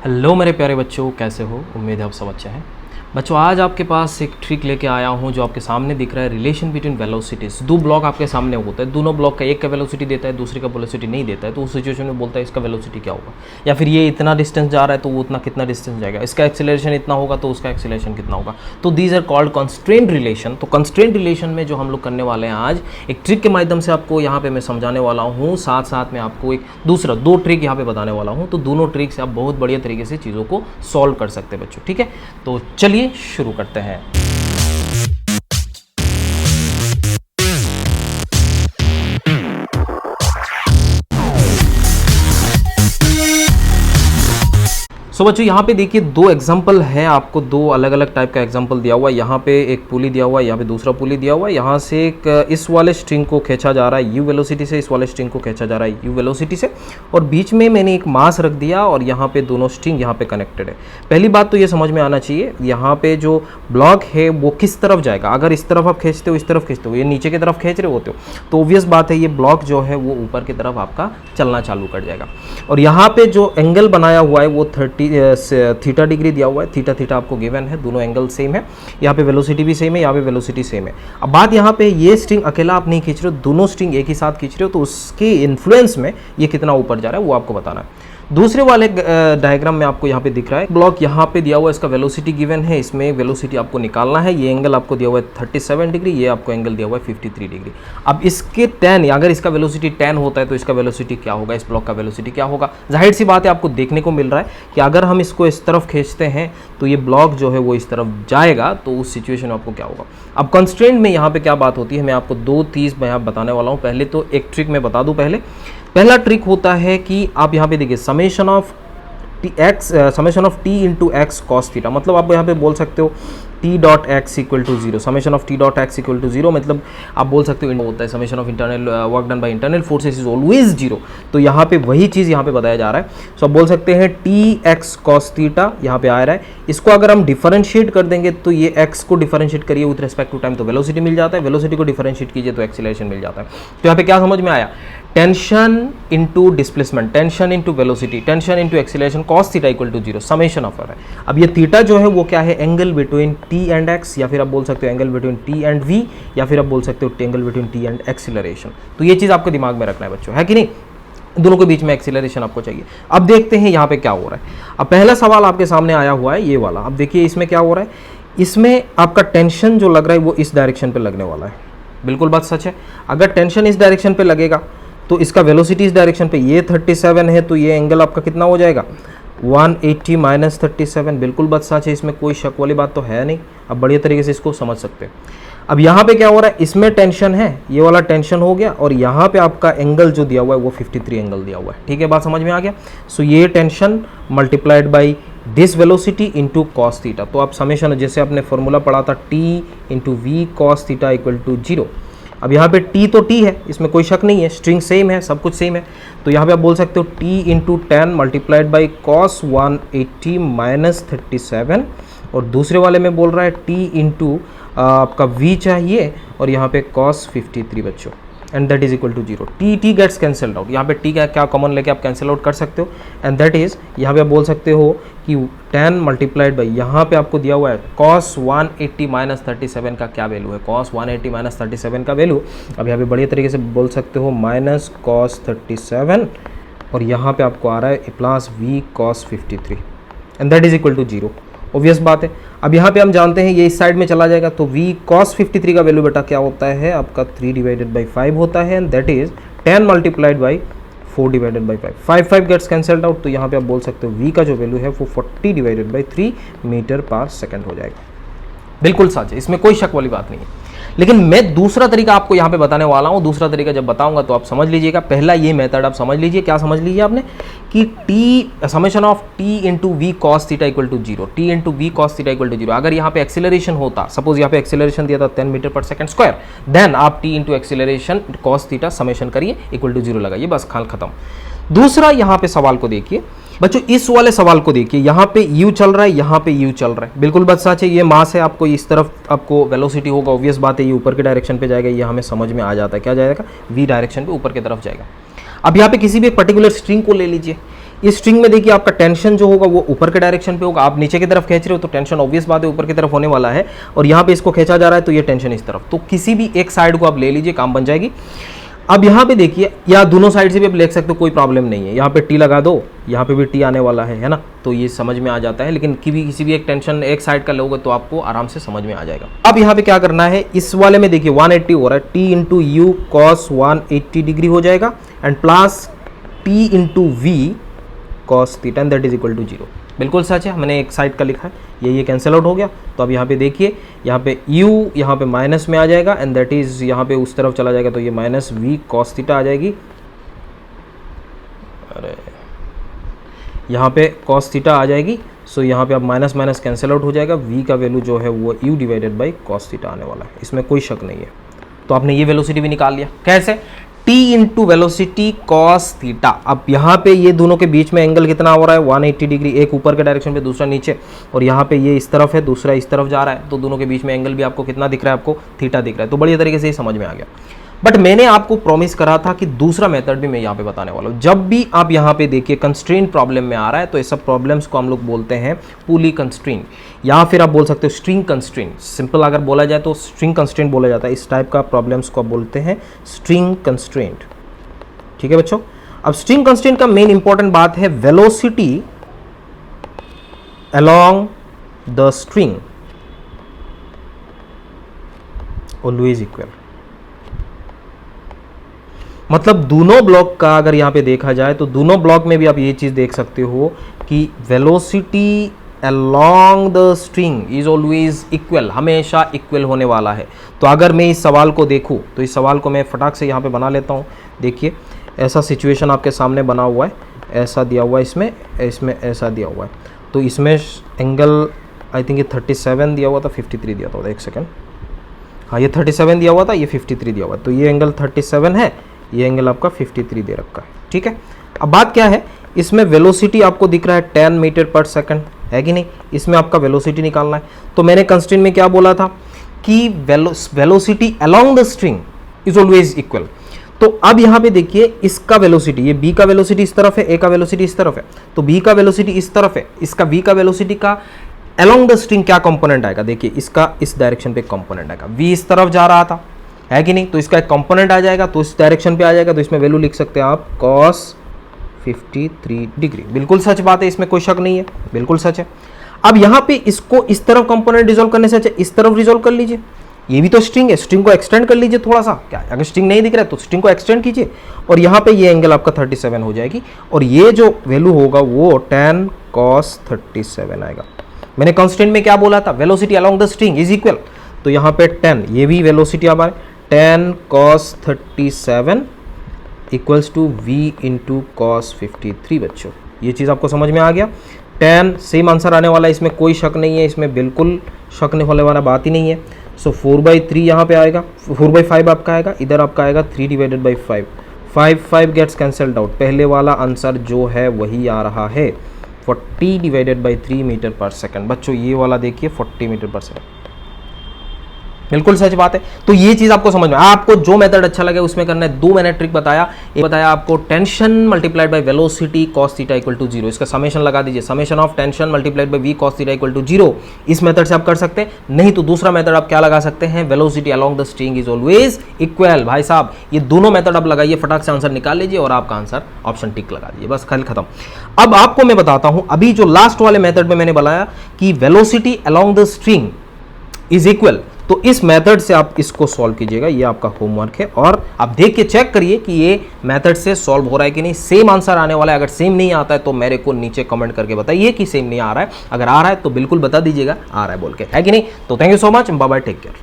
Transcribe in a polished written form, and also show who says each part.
Speaker 1: Hello मेरे प्यारे बच्चों, कैसे हो? उम्मीद है आप सब अच्छे हैं। बच्चों, आज आपके पास एक ट्रिक लेके आया हूँ जो आपके सामने दिख रहा है। Relation between velocities. दो ब्लॉक आपके सामने होता है, दोनों ब्लॉक का एक का वेलोसिटी देता है, दूसरे का वेलोसिटी नहीं देता है। तो उस सिचुएशन में बोलता है इसका वेलोसिटी क्या होगा, या फिर ये इतना डिस्टेंस जा रहा है तो वो उतना कितना डिस्टेंस जाएगा, इसका एक्सेलरेशन इतना होगा तो उसका एक्सेलरेशन कितना होगा। तो these are called constraint relation. तो कंस्ट्रेंट रिलेशन में जो हम लोग करने वाले हैं आज, एक ट्रिक के माध्यम से आपको यहाँ पे मैं समझाने वाला हूँ, साथ साथ में आपको एक दूसरा दो ट्रिक यहाँ पे बताने वाला हूँ। तो दोनों ट्रिक से आप बहुत बढ़िया तरीके से चीज़ों को सॉल्व कर सकते हैं बच्चों। ठीक है, तो चलिए शुरू करते हैं। बच्चों, यहाँ पे देखिए दो एग्जाम्पल है, आपको दो अलग अलग टाइप का एग्जाम्पल दिया हुआ है। यहाँ पे एक पुली दिया हुआ है, यहाँ पे दूसरा पुली दिया हुआ है। यहाँ से एक इस वाले स्ट्रिंग को खींचा जा रहा है यू वेलोसिटी से, इस वाले स्ट्रिंग को खींचा जा रहा है यू वेलोसिटी से, और बीच में मैंने एक मास रख दिया और यहाँ पे दोनों स्ट्रिंग यहाँ पे कनेक्टेड है। पहली बात तो ये समझ में आना चाहिए, यहाँ पे जो ब्लॉक है वो किस तरफ जाएगा। अगर इस तरफ आप खींचते हो, इस तरफ खींचते हो, ये नीचे की तरफ खींच रहे होते हो, तो ऑब्वियस बात है ये ब्लॉक जो है वो ऊपर की तरफ आपका चलना चालू कर जाएगा। और यहाँ पे जो एंगल बनाया हुआ है वो थीटा डिग्री दिया हुआ है। थीटा थीटा आपको गिवन है, दोनों एंगल सेम है। यहाँ पे वेलोसिटी भी सेम है, यहाँ पे वेलोसिटी सेम है। अब बात यहाँ पे, ये स्ट्रिंग अकेला आप नहीं खींच रहे हो, दोनों स्ट्रिंग एक ही साथ खींच रहे हो, तो उसके इन्फ्लुएंस में ये कितना ऊपर जा रहा है वो आपको बताना है। दूसरे वाले डायग्राम में आपको यहाँ पे दिख रहा है ब्लॉक यहाँ पे दिया हुआ है, इसका वेलोसिटी गिवन है, इसमें वेलोसिटी आपको निकालना है। ये एंगल आपको दिया हुआ है 37 डिग्री, ये आपको एंगल दिया हुआ है 53 डिग्री। अब इसके 10, अगर इसका वेलोसिटी 10 होता है तो इसका वेलोसिटी क्या होगा, इस ब्लॉक का वेलोसिटी क्या होगा। जाहिर सी बात है, आपको देखने को मिल रहा है कि अगर हम इसको इस तरफ खींचते हैं तो ये ब्लॉक जो है वो इस तरफ जाएगा, तो उस सिचुएशन में आपको क्या होगा। अब कंस्ट्रेंट में यहाँ पे क्या बात होती है, मैं आपको दो चीज़ मैं यहाँ बताने वाला हूँ। पहले तो एक ट्रिक मैं बता दूँ। पहला ट्रिक होता है कि आप यहाँ पे देखिए summation of T into X cos theta, मतलब आप यहाँ पे बोल सकते हो T dot X equal to zero. Summation of T dot X equal to zero मतलब आप बोल सकते हो होता है summation of internal work done by internal forces is always zero. तो यहाँ पे वही चीज़ यहाँ पे बताया जा रहा है। सो आप बोल सकते हैं टी एक्स कॉस थीटा यहाँ पे आ रहा है। इसको अगर हम डिफरेंशिएट कर देंगे तो ये एक्स को डिफरेंशिएट करिए विथ रिस्पेक्ट टू टाइम तो वेलोसिटी मिल जाता है, वेलोसिटी को डिफरेंशिएट कीजिए तो एक्सीलरेशन मिल जाता है। तो यहाँ पे क्या समझ में आया, tension into displacement, tension into velocity, tension into acceleration, cos theta equal to zero, summation of है। अब ये थीटा जो है वो क्या है, angle between T and X, या फिर आप बोल सकते हो angle between T and V, या फिर आप बोल सकते हो angle between T and acceleration. तो ये चीज़ आपको दिमाग में रखना है बच्चों, है कि नहीं। दोनों के बीच में एक्सीलरेशन आपको चाहिए। अब देखते हैं यहाँ पे क्या हो रहा है। अब पहला सवाल आपके सामने आया हुआ है ये वाला। अब देखिए इसमें क्या हो रहा है, इसमें आपका टेंशन जो लग रहा है वो इस डायरेक्शन पे लगने वाला है। बिल्कुल बात सच है। अगर टेंशन इस डायरेक्शन पे लगेगा तो इसका वेलोसिटी इस डायरेक्शन पे, ये 37 है तो ये एंगल आपका कितना हो जाएगा 180 माइनस 37। बिल्कुल बात सच है, इसमें कोई शक वाली बात तो है नहीं। अब बढ़िया तरीके से इसको समझ सकते हैं। अब यहाँ पे क्या हो रहा है, इसमें टेंशन है, ये वाला टेंशन हो गया, और यहाँ पे आपका एंगल जो दिया हुआ है वो 53 एंगल दिया हुआ है। ठीक है, बात समझ में आ गया। सो ये tension multiplied by this velocity into cos theta. तो आप समेशन, जैसे आपने फॉर्मूला पढ़ा था T into V cos theta equal to zero. अब यहाँ पे टी तो टी है, इसमें कोई शक नहीं है, स्ट्रिंग सेम है, सब कुछ सेम है। तो यहाँ पे आप बोल सकते हो T into 10 multiplied by cos 180 minus 37, और दूसरे वाले में बोल रहा है टी इंटू आपका v चाहिए, और यहाँ पे कॉस 53 बच्चों, and that is equal to zero. T gets cancelled out, यहाँ पे टी का क्या कॉमन लेके आप कैंसिल आउट कर सकते हो, एंड दैट इज यहाँ पे आप बोल सकते हो कि 10 मल्टीप्लाइड बाई, यहाँ पे आपको दिया हुआ है कॉस 180 माइनस 37 का क्या वैल्यू है, कॉस 180 माइनस 37 का वैल्यू। अब यहाँ पे बढ़िया तरीके से बोल सकते हो माइनस कॉस 37, और यहाँ पे आपको आ रहा है plus V cos 53, and that is equal to zero. Obvious बात है। अब यहाँ पे हम जानते हैं ये इस साइड में चला जाएगा, तो v cos 53 का वैल्यू बेटा क्या होता है आपका 3 डिवाइडेड बाई 5 होता है, and that is 10 multiplied by 4 divided by 5। 5 gets cancelled out, तो यहाँ पे आप बोल सकते हो v का जो वैल्यू है वो 40 डिवाइडेड बाई 3 मीटर पर सेकेंड हो जाएगा। बिल्कुल सच है, इसमें कोई शक वाली बात नहीं है। लेकिन मैं दूसरा तरीका आपको यहाँ पे बताने वाला हूँ। दूसरा तरीका जब बताऊंगा तो आप समझ लीजिएगा। पहला ये मेथड आप समझ लीजिए, क्या समझ लीजिए आपने, कि T summation of T into V cos theta equal to zero, T into V cos theta equal to zero. अगर यहाँ पे एक्सीलरेशन होता, सपोज यहाँ पे एक्सीलरेशन दिया था 10 मीटर पर सेकंड स्क्वायर, देन आप T into acceleration cos theta summation करिए इक्वल टू जीरो लगाइए, बस खाल खत्म। दूसरा यहाँ पे सवाल को देखिए बच्चों, इस वाले सवाल को देखिए, यहाँ पे u चल रहा है, यहाँ पे u चल रहा है। बिल्कुल बात सच है, ये मास है, आपको इस तरफ आपको वेलोसिटी होगा, ऑब्वियस बात है, ये ऊपर के डायरेक्शन पे जाएगा, ये हमें समझ में आ जाता है। क्या जाएगा, v डायरेक्शन पे ऊपर की तरफ जाएगा। अब यहाँ पे किसी भी एक पर्टिकुलर स्ट्रिंग को ले लीजिए, इस स्ट्रिंग में देखिए आपका टेंशन जो होगा वो ऊपर के डायरेक्शन पे होगा, आप नीचे की तरफ खींच रहे हो तो टेंशन ऑब्वियस बात है ऊपर की तरफ होने वाला है, और यहाँ पे इसको खींचा जा रहा है तो ये टेंशन इस तरफ, तो किसी भी एक साइड को आप ले लीजिए, काम बन जाएगी। अब यहाँ पे देखिए, या दोनों साइड से भी आप लिख सकते हो, कोई प्रॉब्लम नहीं है, यहाँ पे टी लगा दो, यहाँ पे भी टी आने वाला है ना, तो ये समझ में आ जाता है। लेकिन किसी भी एक टेंशन एक साइड का लोगे तो आपको आराम से समझ में आ जाएगा। अब यहाँ पे क्या करना है, इस वाले में देखिए 180 हो रहा है, T into U cos 180 degree हो जाएगा, and plus T into V cos theta, and that is equal to 0। बिल्कुल सच है, मैंने एक साइड का लिखा है, ये कैंसिल आउट हो गया। तो अब यहाँ पे देखिए, यहाँ पे u यहाँ पे माइनस में आ जाएगा, एंड दैट इज यहाँ पे उस तरफ चला जाएगा, तो ये माइनस v कॉस थीटा आ जाएगी। अरे यहाँ पे कॉस थीटा आ जाएगी, सो यहाँ पे अब माइनस माइनस कैंसिल आउट हो जाएगा, v का वैल्यू जो है वो u divided by cos theta आने वाला है, इसमें कोई शक नहीं है। तो आपने ये वेलोसिटी भी निकाल लिया, कैसे, t into velocity cos theta. अब यहाँ पे ये दोनों के बीच में एंगल कितना हो रहा है, 180 डिग्री, एक ऊपर के डायरेक्शन पे दूसरा नीचे, और यहाँ पे ये इस तरफ है, दूसरा इस तरफ जा रहा है, तो दोनों के बीच में एंगल भी आपको कितना दिख रहा है, आपको थीटा दिख रहा है। तो बढ़िया तरीके से ये समझ में आ गया। बट मैंने आपको प्रॉमिस करा था कि दूसरा मेथड भी मैं यहाँ पे बताने वाला हूँ। जब भी आप यहाँ पे देखिए कंस्ट्रेंट प्रॉब्लम में आ रहा है, तो ये सब प्रॉब्लम्स को हम लोग बोलते हैं पुली कंस्ट्रेंट, या फिर आप बोल सकते हो स्ट्रिंग कंस्ट्रेंट। सिंपल अगर बोला जाए तो स्ट्रिंग कंस्ट्रेंट बोला जाता है, इस टाइप का प्रॉब्लम्स को आप बोलते हैं स्ट्रिंग कंस्ट्रेंट। ठीक है बच्चों। अब स्ट्रिंग कंस्ट्रेंट का मेन इंपॉर्टेंट बात है velocity along the string always equal. मतलब दोनों ब्लॉक का अगर यहां पे देखा जाए तो दोनों ब्लॉक में भी आप ये चीज देख सकते हो कि velocity along the string is always equal, हमेशा इक्वल होने वाला है। तो अगर मैं इस सवाल को देखूं तो इस सवाल को मैं फटाक से यहां पे बना लेता हूं। देखिए ऐसा सिचुएशन आपके सामने बना हुआ है, ऐसा दिया हुआ है, इसमें ऐसा दिया हुआ है, तो इसमें एंगल आई थिंक ये 37 दिया हुआ था, 53 दिया था, एक सेकेंड, हाँ ये 37 दिया हुआ था, ये 53 दिया हुआ है, तो ये एंगल 37 है, ये एंगल आपका 53 दे रखा है। ठीक है। अब बात क्या है, इसमें वेलोसिटी आपको दिख रहा है 10 मीटर पर सेकंड, है कि नहीं, इसमें आपका वेलोसिटी निकालना है। तो मैंने कंस्ट्रेंट में क्या बोला था कि velocity along the string is always equal. तो अब यहाँ पे देखिए इसका वेलोसिटी, ये b का वेलोसिटी इस तरफ है, a का वेलोसिटी इस तरफ है, तो b का वेलोसिटी इस तरफ है, इसका v का वेलोसिटी का अलोंग द स्ट्रिंग क्या कंपोनेंट आएगा, देखिए इसका इस डायरेक्शन पे कंपोनेंट आएगा, v इस तरफ जा रहा था, है कि नहीं, तो इसका एक कंपोनेंट आ जाएगा, तो इस डायरेक्शन पे आ जाएगा, तो इसमें वैल्यू लिख सकते हैं आप cos 53 डिग्री। बिल्कुल सच बात है, इसमें कोई शक नहीं है, बिल्कुल सच है। अब यहाँ पे इसको इस तरफ कंपोनेंट रिजोल्व करने से अच्छा इस तरफ रिजोल्व कर लीजिए, ये भी तो स्ट्रिंग है, स्ट्रिंग को एक्सटेंड कर लीजिए थोड़ा सा, क्या अगर स्ट्रिंग नहीं दिख रहा है तो स्ट्रिंग को एक्सटेंड कीजिए, और यहाँ पे ये एंगल आपका 37 हो जाएगी, और ये जो वैल्यू होगा वो 10 cos 37 आएगा। मैंने कांस्टेंट में क्या बोला था, velocity along the string is equal, तो यहाँ पे 10, ये भी वेलोसिटी हमारे 10 cos 37 equals to v into cos 53। बच्चों ये चीज़ आपको समझ में आ गया, 10 सेम आंसर आने वाला है, इसमें कोई शक नहीं है, इसमें बिल्कुल शक नहीं होने वाला बात ही नहीं है। सो 4/3 यहाँ पे आएगा, 4/5 आपका आएगा, इधर आपका आएगा 3 divided by 5, 5 gets cancelled out, पहले वाला आंसर जो है वही आ रहा है 40 डिवाइडेड बाई 3 मीटर पर सेकंड। बच्चों ये वाला देखिए 40 मीटर पर सेकंड, बिल्कुल सच बात है। तो ये चीज आपको समझ में, आपको जो मेथड अच्छा लगे उसमें करना है। 2 मैंने ट्रिक बताया, एक बताया आपको tension multiplied by velocity cos theta equal to 0, इसका समेशन लगा दीजिए, summation of tension multiplied by v cos theta equal to 0। इस मेथड से आप कर सकते हैं, नहीं तो दूसरा मेथड आप क्या लगा सकते हैं, velocity along the string is always equal. भाई साहब ये दोनों मेथड आप लगाइए, फटाक से आंसर निकाल लीजिए और आपका आंसर ऑप्शन टिक लगा दीजिए, बस खेल खत्म। अब आपको मैं बताता हूं, अभी जो लास्ट वाले मेथड में मैंने बताया कि velocity along the string is equal, तो इस मेथड से आप इसको सॉल्व कीजिएगा, ये आपका होमवर्क है, और आप देख के चेक करिए कि ये मेथड से सॉल्व हो रहा है कि नहीं, सेम आंसर आने वाला है। अगर सेम नहीं आता है तो मेरे को नीचे कमेंट करके बताइए कि सेम नहीं आ रहा है, अगर आ रहा है तो बिल्कुल बता दीजिएगा आ रहा है बोल के, है कि नहीं। तो thank you so much, bye bye, take care.